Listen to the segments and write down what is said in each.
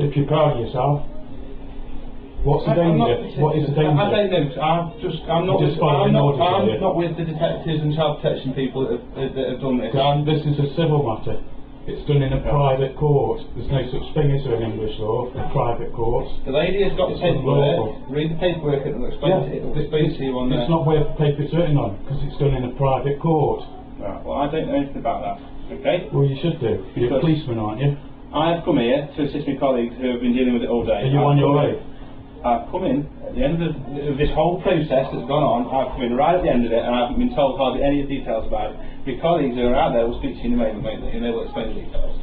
If you're proud of yourself. What's the danger? What is the danger? I don't know. I'm not with the detectives and child protection people that have done this. This is a civil matter. It's done in a private court. There's no such thing as in English law, a private court. The lady has got the paperwork. Read the paperwork and it'll explain to you on there. It's not where the paper's written on, because it's done in a private court. Right, well, I don't know anything about that. Okay? Well, you should do. You're a policeman, aren't you? I have come here to assist my colleagues who have been dealing with it all day. Are you on your way? I've come in at the end of this whole process that's gone on. I've come in right at the end of it, and I haven't been told hardly any of the details about it. My colleagues who are out there will speak to you in a moment, and they will explain the details.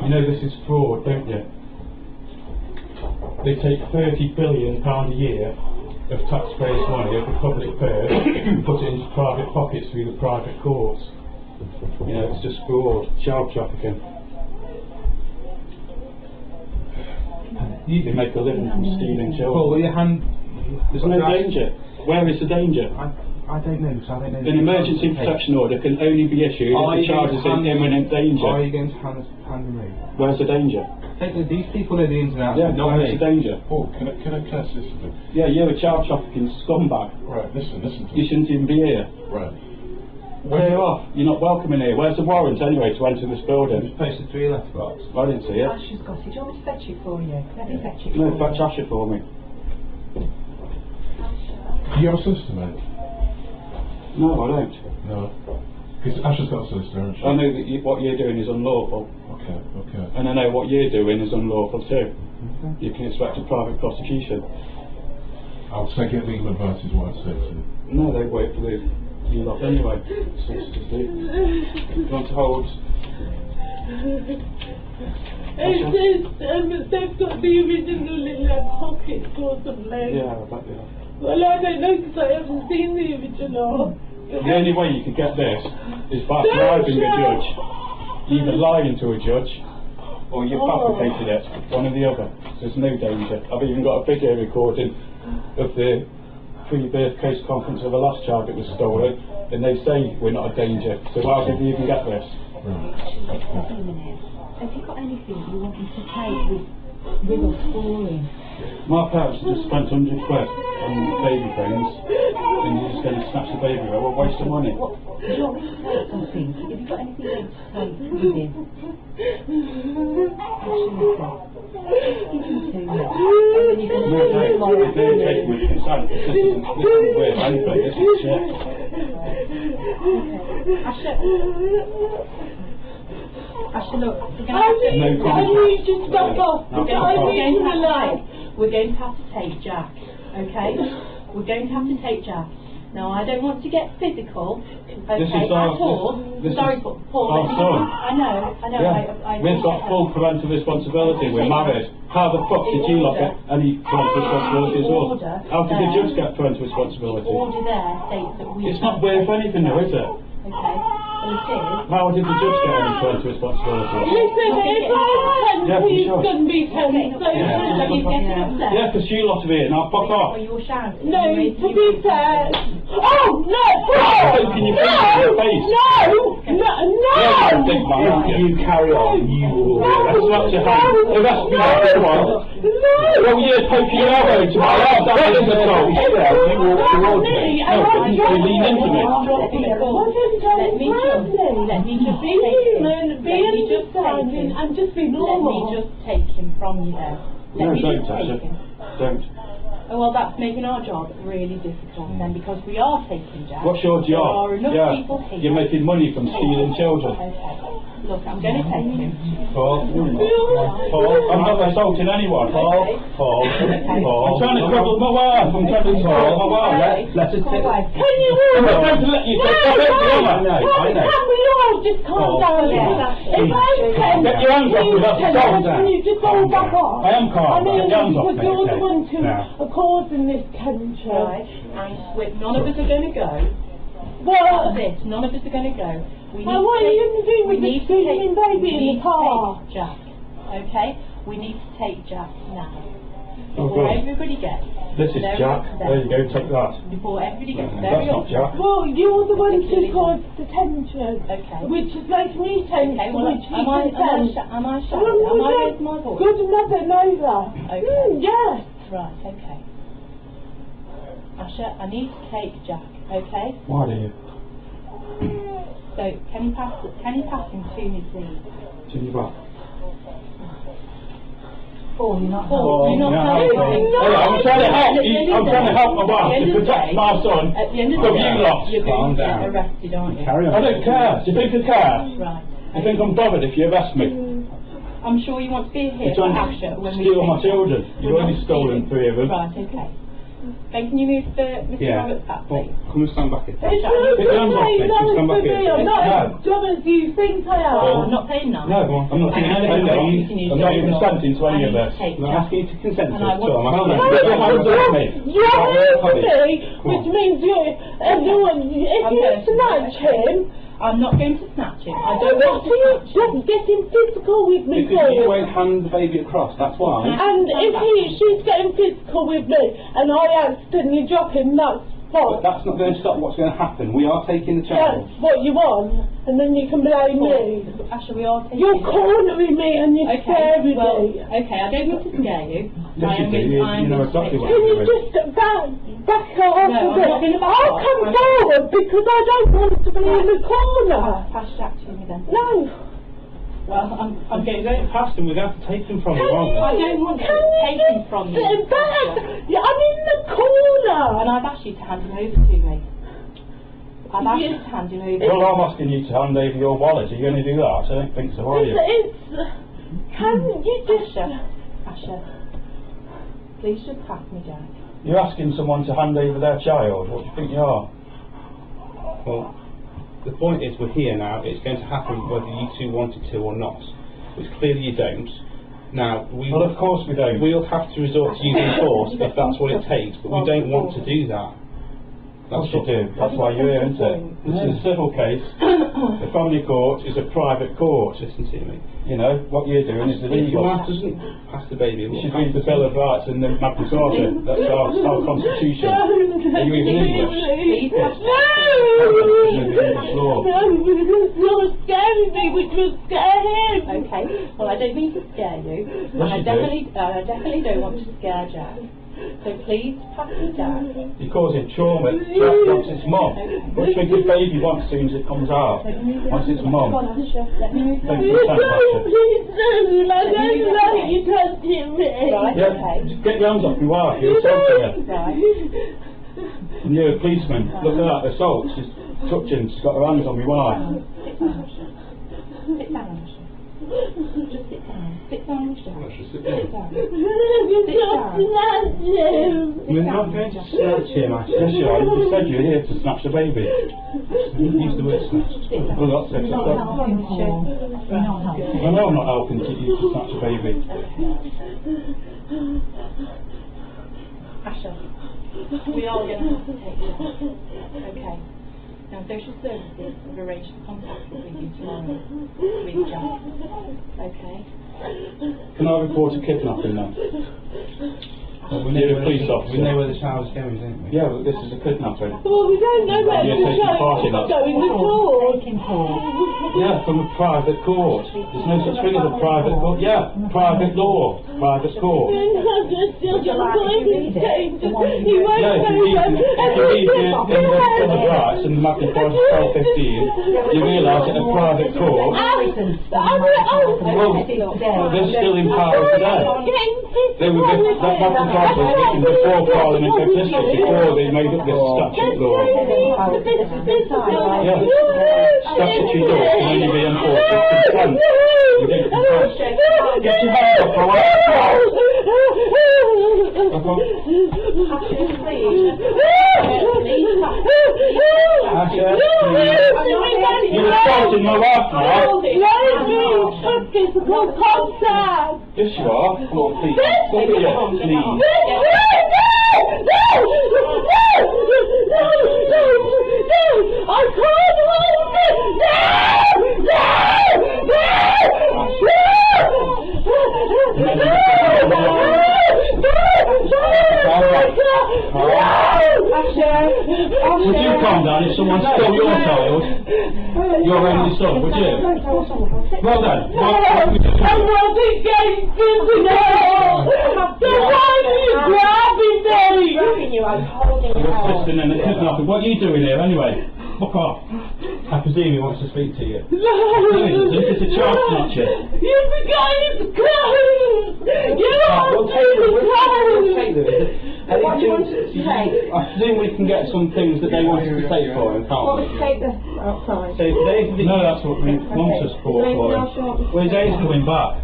You know this is fraud, don't you? They take £30 billion a year of taxpayers' money, of the public purse, and put it into private pockets through the private courts. You know, it's just fraud, child trafficking. They make a living from stealing children. Paul, will your hand... There's no danger. Where is the danger? I don't know, so I don't know. An emergency protection order can only be issued if the child is in imminent danger. Are you going to hand the me? Where's the danger? These people know the ins and outs. Yeah, where's the danger? Paul, can I listen to you? Yeah, you're a child trafficking scumbag. Right, listen to me. You shouldn't even be here. Right. Clear off. You're not welcome in here. Where's the warrant anyway to enter this building? Just posted 3 letterbox. I didn't see it. Asher's got it. Do you want me to fetch it for you? Let me fetch it No, for fetch Asher for me. Do you have a solicitor, mate? No, I don't. No. Because Asher's got a solicitor, hasn't she? I know that what you're doing is unlawful. Okay, okay. And I know what you're doing is unlawful too. Okay. You can expect a private prosecution. I'll take it legal advice is what I'd say to you. No, they wait for you lot anyway. Solicitors do. You want to hold? They've got the original in their pockets or something. Yeah, I bet they are. Well, I don't know because I haven't seen the original. The only way you can get this is by bribing a judge. Either lying to a judge or you've fabricated it, one or the other. There's no danger. I've even got a video recording of the pre-birth case conference of the last child that was stolen, and they say we're not a danger. So how did we even get this? Have you got anything you want me to take with us for him? My parents just spent 100 quid on baby things, and you're just going to snatch the baby away. What a waste of money. Do you want me to take something? Have you got anything else to take with him? No, take with consent. This isn't worth anything, this is shit. Asher, look, we're going to have to take Jack, okay? We're going to have to take Jack. Now, I don't want to get physical, okay, at all. Sorry, Paul. I know. Yeah. We've got full parental responsibility. We're married. How the fuck did you not get any parental responsibility at all? How did the judge get parental responsibility? The order there states that we... It's not worth anything though, is it? Okay. Well, it is. How did the judge get any parental responsibility? Listen, if I was 10, he's going to be 10. Yeah, because you lot of it, now fuck off. You're shouting. No, to be fair. Oh, no! Can you your face? No! Yeah, you think, man. You carry on. You will. That's not your hand. Oh, that's me. Well, you're poking your elbow to my arse. That is a soul. You walk towards me. No, but you lean into me. Let me just be normal. Let me just take him from you then. No, don't, Tasha. Don't. Oh, well, that's making our job really difficult then, because we are taking Jack. What's your job? There are enough people here. You're making money from stealing children. Okay. Look, I'm going to take him. Paul, I'm not assaulting anyone. Paul. I'm trying to cuddle my wife. I'm trying to cuddle my wife. Let us take. Can you I'm not going to let you take it. I know. Can we all just calm down? If I'm 10, get your hands off me. That's assault. can you just all back off? I am calm. I mean, Get your hands off because me. you're the ones who are causing this tension. Right, and none of us are going to go. What? This, none of us are going to go. We need Now, what are you going to do with the screaming baby in the car? Jack, okay? We need to take Jack now. Oh, Before God. everybody gets. This is Jack. There you go, take that. Before everybody gets That's very not Jack. Well, you're the one who caused the tension. Okay. Which is making me tense. Okay, well, which am I shouting? Am I raising my voice? Good mother knows that. Okay. Yes. Right, okay. Asha, I need to take Jack, okay? Why do you? So, can you pass him to me, please? To your back. Paul, you're not Oh, helping. You're not no, helping. no. I'm trying to help. I'm trying to help my wife At the end to of the protect day- my son At the end of the from day, you lot. you're going Calm to get down. arrested, aren't you? Carry on. I don't care. Do you think I care? Right. I think I'm bothered if you arrest me. I'm sure you want to be here You're for trying Asha to when we steal my take children. Jack. You've We're already not stolen stealing. 3 of them. Right, okay. Ben, can you move Mr. Yeah. Roberts back, Well, please? come and stand back here. It's Put your hands off me. Just come back here. I'm not No. as dumb as you think I am. Oh, I'm not saying no. No, I'm not doing anything. I'm not even consenting to any of this. I'm not asking you to consent to And I it, so I'm want asking to- you Put your hands off me. You're Hobby. me, which means you're everyone. If you snatch him, I'm not going to snatch him. I then don't what want to are you snatch just him. getting physical with me Because you for? won't hand the baby across, that's why. And if she's getting physical with me and I accidentally drop him, that's But fine. that's not going to stop what's going to happen. We are taking the child. That's what you want, and then you can blame me. Asha, we are taking You're it. cornering me and you're Okay, scaring well, me. okay, I don't mean to scare you. Yes, I you am do. going- You I am know going to exactly take what Can Jack. you just back her off No, a I'm not bit? gonna back I'll off. come I'm- forward because I don't want to be in the corner. Pass Jack to me then. No. Well, I'm going to... Past him, we're going to have to take him from him, aren't we? I don't want to take him from you. Sit back. Asha. Yeah, I'm in the corner. And I've asked you to hand him over to me. I've asked you to hand him over. Well, I'm asking you to hand over your wallet. Are you going to do that? I don't think so, are you? Can you just... Asha, please just pass me Jack. You're asking someone to hand over their child. What do you think you are? Well, the point is we're here now. It's going to happen whether you two wanted to or not, which clearly you don't. Now, Well, of course we don't. we'll have to resort to using force if that's what it takes, but we don't want to do that. That's what you do. That's why you're here, isn't it? This is a civil case. The family court is a private court. Listen to me. You know, what you're doing is If your illegal. wife doesn't pass the baby, You we'll should read the Bill of Rights and the Magna Carta. That's our constitution. Are you even English? Please pass No! English law. No, because you're scaring me, which will scare him. Okay, well I don't mean to scare you. Yes, And I you do. definitely don't want to scare Jack. So please pass me Jack. You're causing trauma. Jack wants his mum. What do you think his baby wants as soon as it comes out? Wants its Come mum. on, Asha, let me move Thank you. you. Please do. I don't like you touching me. Right, Yeah, okay. just get your hands off your wife. You're assaulting her. Right. And you're a policeman. Look at that, assault. She's touching. She's got her hands on my wife. Sit down, Asha. Sit down, Asha. Just sit down. Sit down, Asha. Sit down. We're not going to snatch him, yes you are. You said you're here to snatch the baby. Use the word snatch. Well, that's it. Not helping, Paul. You're not helping. I know I'm not helping you to snatch a baby. Asha, we are going to have to take you. Okay. Now, social services have arranged to contact with you tomorrow with Jack. Okay? Can I report a kidnapping now? We You're a police officer. We know where the child's going, don't we? Yeah, but this is a kidnapping. Well, we don't know where You're the taking part in child it. is going at all. Yeah, from a private court. There's no such thing as a private court. Yeah, private law, private court. He won't Yeah, if you read in the Bill of Rights and Magna Carta 1215, you realise that a private court, well, they're still in power today. They were that Magna Carta was written before Parliament existed, before they made up this statute law. Yeah, statutory law can only be enforced with consent. You get consent. Get your hands off my wife. Asha, please. You're assaulting my wife now. Physical contact. Yes, you are. Come on, please. Please. I can't hold it! Would you calm down if someone stole your child, your only son, would you? Well then, I wasn't getting physical! So why are you grabbing me? you're assisting in a kidnapping. What are you doing here anyway? Fuck off. I presume he wants to speak to you. It's a child snatcher. You forgot his clothes! You We'll take them. What do you want us to take? I presume we can get some things that they want us to take for him, can't What we? would take the outside? So No, that's what we want to support for him. Well, is there He's anything, coming back.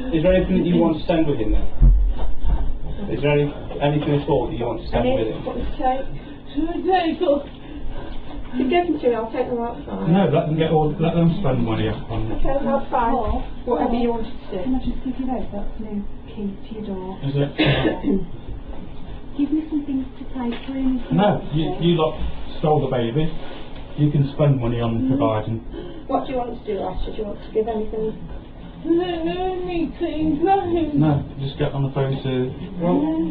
is there anything that you want to send with him then? Is there anything at all that you want to send with him? What would you take? Take off. If you give them to me, I'll take them outside. No, let them spend money on it. Okay, that's fine. Whatever you wanted to do. Can I just give you those? That's new keys to your door. Is it? Give me some things to take for him. No, you lot stole the baby. You can spend money on providing. What do you want to do, Asher? Do you want to give anything? Anything, No, just get on the phone to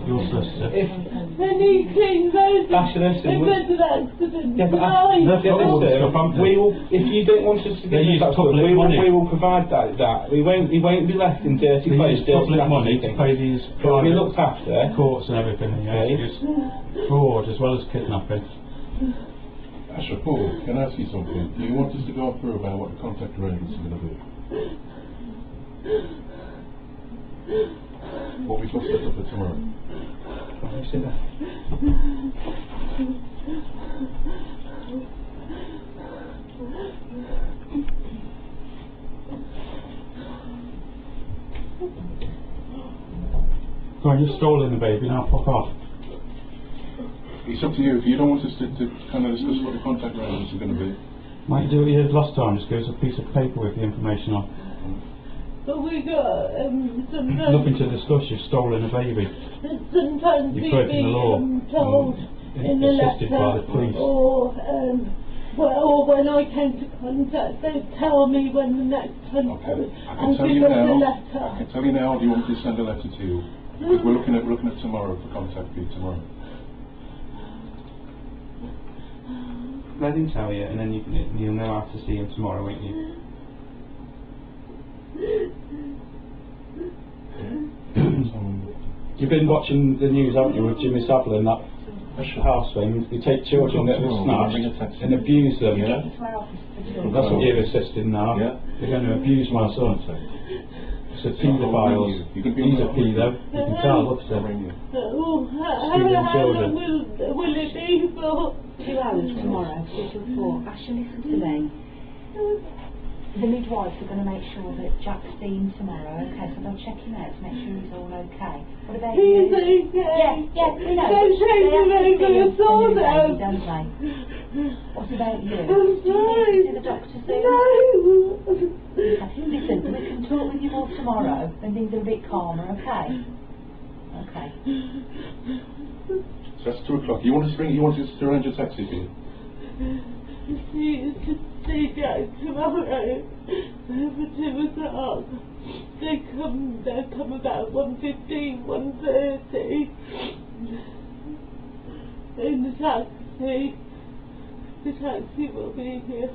your solicitor. anything, Asher, listen, if there's an accident, Yeah, but tonight. They've got all the stuff, haven't they? we will, if you don't want us to They give use that stuff, public money. we will provide that. We won't be left in dirty They place. use public money to pay these We'll be private looked after. courts and everything. Yeah, Okay. it's fraud as well as kidnapping. Asher, Paul, can I ask you something? Do you want us to go through about what the contact arrangements are going to be? What we've got set up for tomorrow? Go on, you've stolen the baby, now fuck off. It's up to you. If you don't want us to kind of discuss what the contact arrangements are going to be. Might do what you did last time, just give us a piece of paper with the information on. But we got, sometimes, Nothing to discuss, you've stolen a baby. sometimes You've we broken the law. told in the Assisted by the letter, police. or when I came to contact, they tell me when the next one Okay. comes. I can tell you give us now. a letter. I can tell you now. Do you want me to send a letter to you? Because we're looking at tomorrow for contact for you tomorrow. Let him tell you, and then you'll know how to see him tomorrow, won't you? You've been watching the news, haven't you, with Jimmy Savile and that house thing? They take children that are snatched and abuse them. Yeah. That's what you're assisting now. Yeah. They're going to abuse my son. It's a paedophiles. You can be He's a on pedo. You can tell, look at I'll him. ring you. Stealing How children. long will it be for? 2 hours tomorrow, 2 till 4. Ashley, listen to me. The midwives are going to make sure that Jack's seen tomorrow, okay? So they'll check him out to make sure he's all okay. What about He's you? okay. Yeah, we know. Don't take They him have to over see the him sword anyway, out. don't they? What about you? I'm Do you sorry. need to see the doctor soon? No. Listen, we can talk with you all tomorrow when things are a bit calmer, okay? Okay. So that's 2 o'clock. You want us to arrange a taxi for you? See Jack tomorrow for 2 o'clock. They come about 1:15, 1:30 in the taxi. The taxi will be here.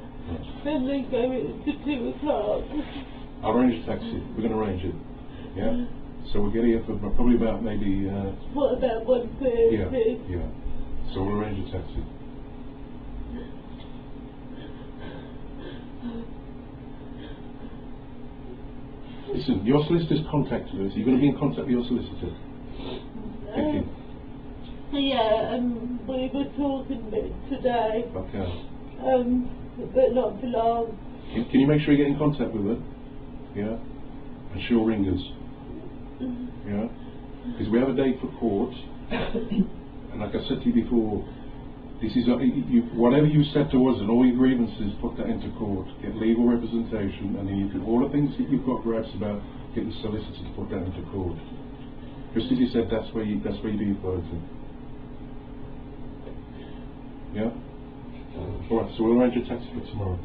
Then they go in for 2 o'clock. I'll arrange a taxi. We're going to arrange it. Yeah? So we'll get here for probably about maybe... What about 1:30? Yeah. So we'll arrange a taxi. Listen, your solicitor's contacted us. You're going to be in contact with your solicitor. Thank you. Yeah, we were talking a bit today. Okay. But not for long. Can you make sure you get in contact with her? Yeah? And she'll ring us. Yeah? Because we have a date for court. And like I said to you before, this is whatever you said to us and all your grievances, put that into court. Get legal representation, and then you can all the things that you've got gripes about, get the solicitor to put that into court. Just as you said, that's where you do your voting. Yeah? All right, so we'll arrange a taxi for tomorrow.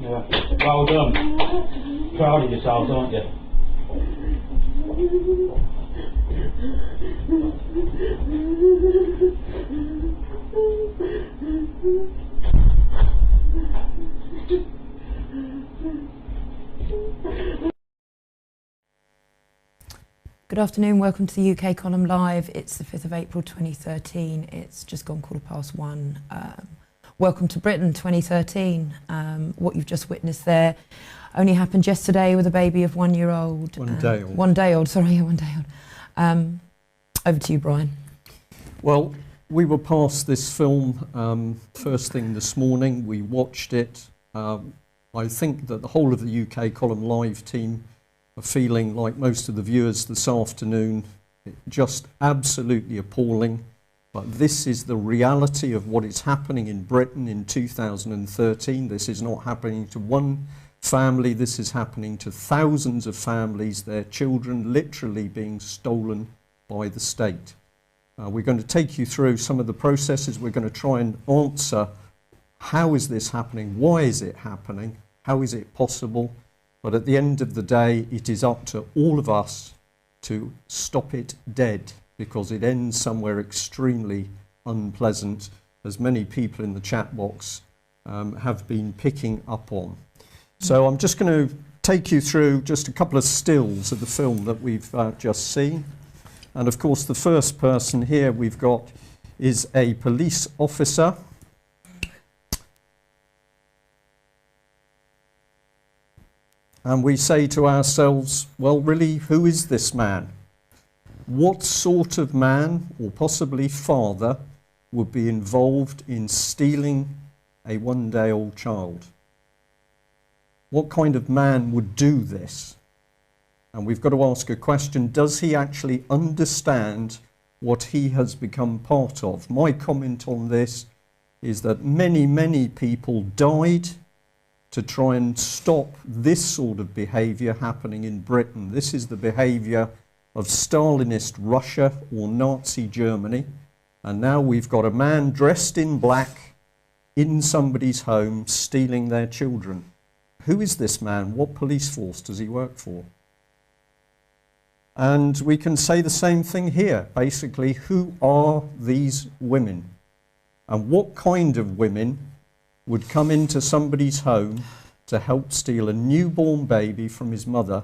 Yeah. Well done. Proud of yourselves, aren't you? Good afternoon, welcome to the UK Column Live. It's the 5th of April 2013. It's just gone 1:15. Welcome to Britain 2013. What you've just witnessed there only happened yesterday with a baby of 1 year old. 1 day old. 1 day old, sorry, yeah, 1 day old. Over to you, Brian. Well, we were past this film first thing this morning. We watched it. I think that the whole of the UK Column Live team are feeling like most of the viewers this afternoon, just absolutely appalling. But this is the reality of what is happening in Britain in 2013. This is not happening to one family, this is happening to thousands of families, their children literally being stolen by the state. We're going to take you through some of the processes. We're going to try and answer, how is this happening? Why is it happening? How is it possible? But at the end of the day, it is up to all of us to stop it dead, because it ends somewhere extremely unpleasant, as many people in the chat box have been picking up on. So I'm just going to take you through just a couple of stills of the film that we've just seen. And of course, the first person here we've got is a police officer. And we say to ourselves, well, really, who is this man? What sort of man, or possibly father, would be involved in stealing a 1-day-old child? What kind of man would do this? And we've got to ask a question, does he actually understand what he has become part of? My comment on this is that many, many people died to try and stop this sort of behaviour happening in Britain. This is the behaviour of Stalinist Russia or Nazi Germany. And now we've got a man dressed in black in somebody's home stealing their children. Who is this man? What police force does he work for? And we can say the same thing here. Basically, who are these women? And what kind of women would come into somebody's home to help steal a newborn baby from his mother,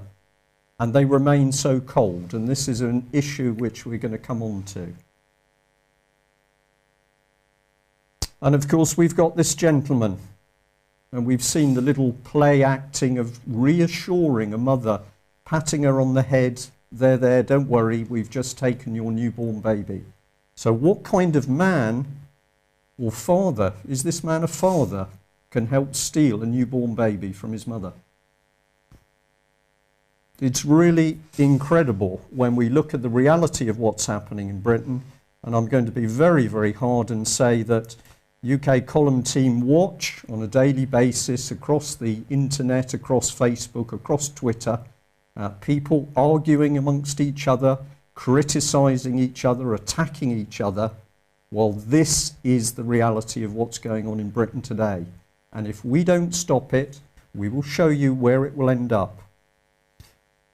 and they remain so cold? And this is an issue which we're going to come on to. And of course, we've got this gentleman, and we've seen the little play acting of reassuring a mother, patting her on the head. There, don't worry, we've just taken your newborn baby. So what kind of man or father, is this man a father, can help steal a newborn baby from his mother? It's really incredible when we look at the reality of what's happening in Britain. And I'm going to be very, very hard and say that UK Column team watch on a daily basis across the internet, across Facebook, across Twitter, people arguing amongst each other, criticising each other, attacking each other. Well, this is the reality of what's going on in Britain today. And if we don't stop it, we will show you where it will end up.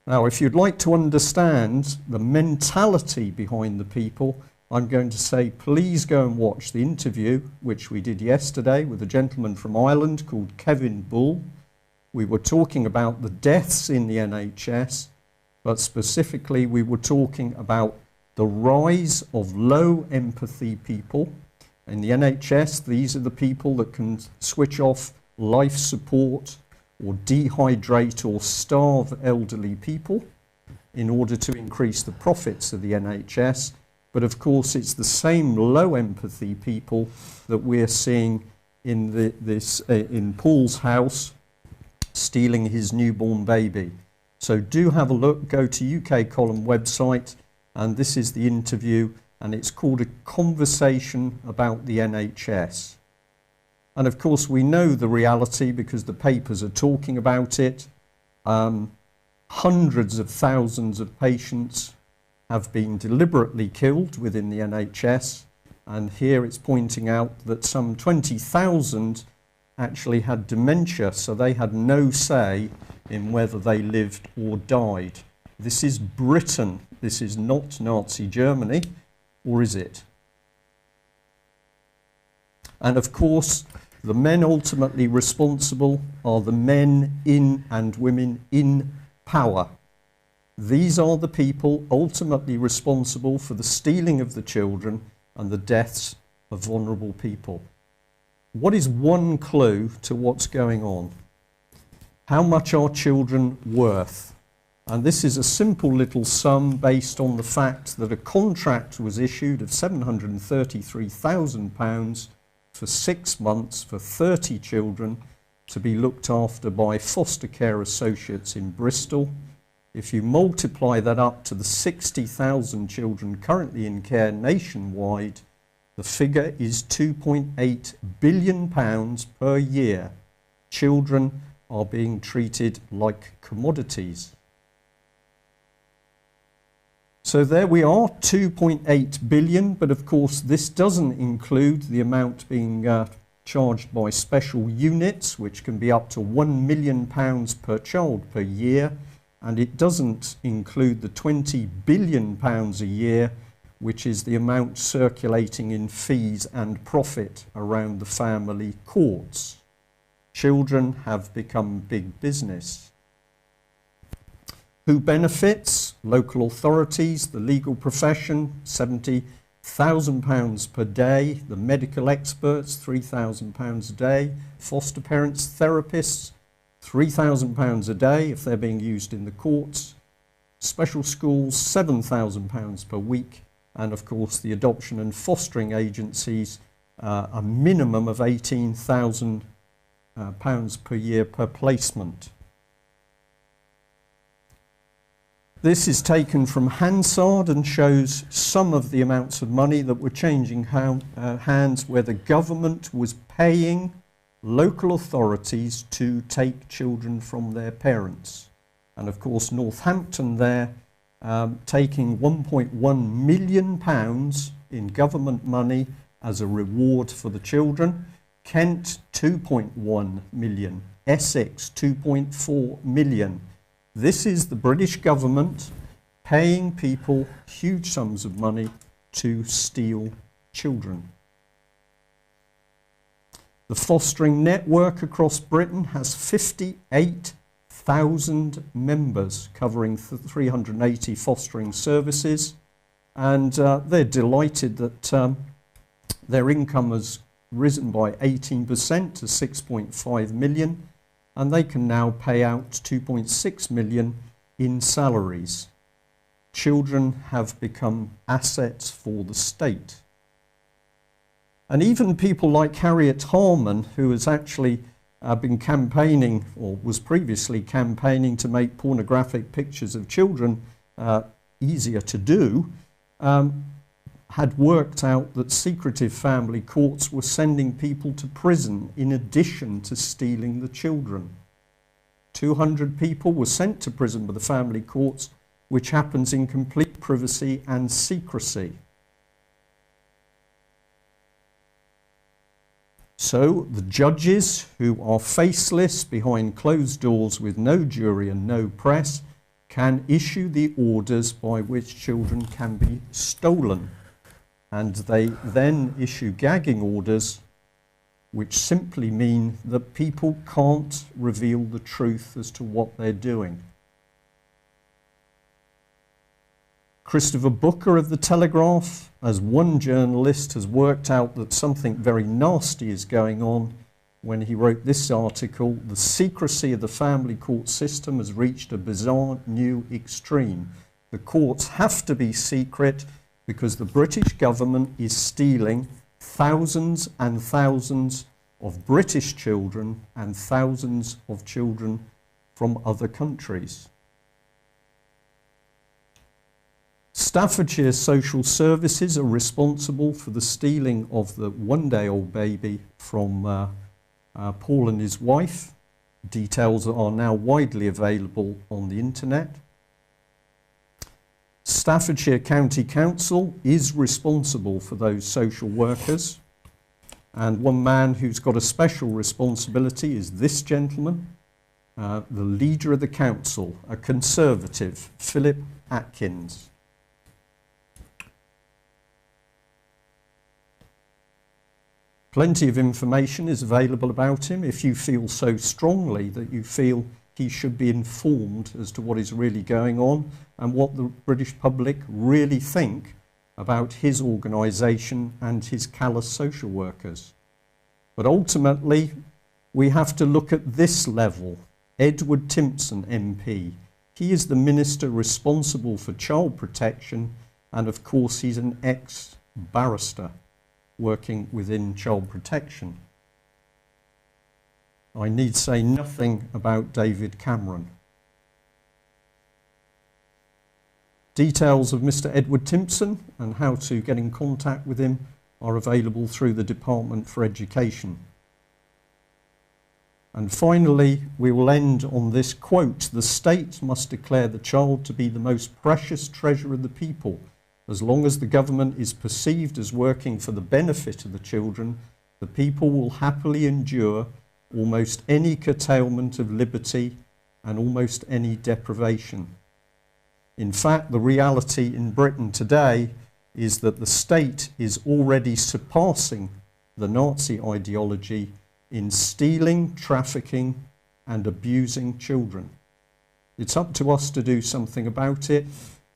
Now, if you'd like to understand the mentality behind the people, I'm going to say, please go and watch the interview, which we did yesterday with a gentleman from Ireland called Kevin Bull. We were talking about the deaths in the NHS, but specifically we were talking about the rise of low empathy people. In the NHS, these are the people that can switch off life support or dehydrate or starve elderly people in order to increase the profits of the NHS. But of course, it's the same low empathy people that we're seeing in in Paul's house stealing his newborn baby. So do have a look, go to UK Column website, and this is the interview, and it's called A Conversation About the NHS. And of course we know the reality because the papers are talking about it. Hundreds of thousands of patients have been deliberately killed within the NHS. and here it's pointing out that some 20,000 actually had dementia, so they had no say in whether they lived or died. This is Britain. This is not Nazi Germany, or is it? And of course, the men ultimately responsible are the men in and women in power. These are the people ultimately responsible for the stealing of the children and the deaths of vulnerable people. What is one clue to what's going on? How much are children worth? And this is a simple little sum based on the fact that a contract was issued of £733,000 for 6 months for 30 children to be looked after by foster care associates in Bristol. If you multiply that up to the 60,000 children currently in care nationwide, the figure is £2.8 billion per year. Children are being treated like commodities. So there we are, 2.8 billion, but of course this doesn't include the amount being charged by special units, which can be up to £1 million per child per year, and it doesn't include the £20 billion a year, which is the amount circulating in fees and profit around the family courts. Children have become big business. Who benefits? Local authorities, the legal profession, £70,000 per day, the medical experts, £3,000 a day, foster parents, therapists, £3,000 a day if they're being used in the courts, special schools, £7,000 per week, and of course the adoption and fostering agencies, a minimum of £18,000 per year per placement. This is taken from Hansard and shows some of the amounts of money that were changing hands where the government was paying local authorities to take children from their parents. And of course Northampton there taking £1.1 million in government money as a reward for the children. Kent 2.1 million, Essex 2.4 million. This is the British government paying people huge sums of money to steal children. The fostering network across Britain has 58,000 members covering 380 fostering services, and they're delighted that their income has risen by 18% to 6.5 million, and they can now pay out 2.6 million in salaries. Children have become assets for the state. And even people like Harriet Harman, who has actually been campaigning, or was previously campaigning to make pornographic pictures of children easier to do, had worked out that secretive family courts were sending people to prison in addition to stealing the children. 200 people were sent to prison by the family courts, which happens in complete privacy and secrecy. So the judges, who are faceless behind closed doors with no jury and no press, can issue the orders by which children can be stolen. And they then issue gagging orders, which simply mean that people can't reveal the truth as to what they're doing. Christopher Booker of The Telegraph, as one journalist, has worked out that something very nasty is going on when he wrote this article: "The secrecy of the family court system has reached a bizarre new extreme. The courts have to be secret because the British government is stealing thousands and thousands of British children and thousands of children from other countries." Staffordshire Social Services are responsible for the stealing of the one-day-old baby from Paul and his wife. Details are now widely available on the internet. Staffordshire County Council is responsible for those social workers, and one man who's got a special responsibility is this gentleman, the leader of the council, a Conservative, Philip Atkins. Plenty of information is available about him if you feel so strongly that you feel he should be informed as to what is really going on and what the British public really think about his organisation and his callous social workers. But ultimately, we have to look at this level. Edward Timpson MP. He is the minister responsible for child protection, and of course he's an ex-barrister working within child protection. I need say nothing about David Cameron. Details of Mr. Edward Timpson and how to get in contact with him are available through the Department for Education. And finally, we will end on this quote: "The state must declare the child to be the most precious treasure of the people. As long as the government is perceived as working for the benefit of the children, the people will happily endure almost any curtailment of liberty and almost any deprivation." In fact, the reality in Britain today is that the state is already surpassing the Nazi ideology in stealing, trafficking and abusing children. It's up to us to do something about it.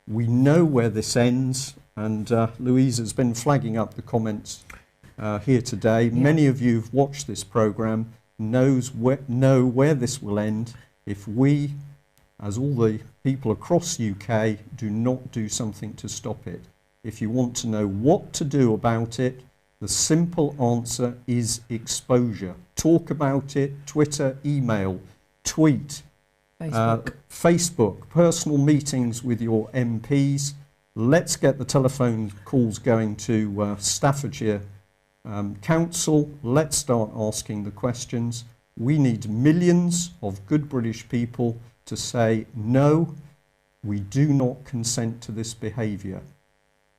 We know where this ends, and Louise has been flagging up the comments here today. Yeah. Many of you who've watched this programme know where this will end if we, as all the people across UK, do not do something to stop it. If you want to know what to do about it, the simple answer is exposure. Talk about it, Twitter, email, tweet, Facebook, personal meetings with your MPs. Let's get the telephone calls going to Staffordshire Council. Let's start asking the questions. We need millions of good British people to say, no, we do not consent to this behaviour.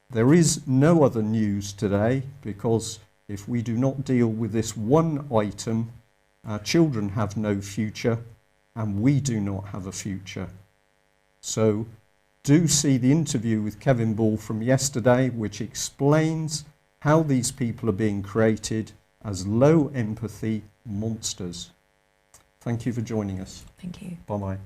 There is no other news today, because if we do not deal with this one item, our children have no future and we do not have a future. So do see the interview with Kevin Ball from yesterday, which explains how these people are being created as low empathy monsters. Thank you for joining us. Thank you. Bye-bye.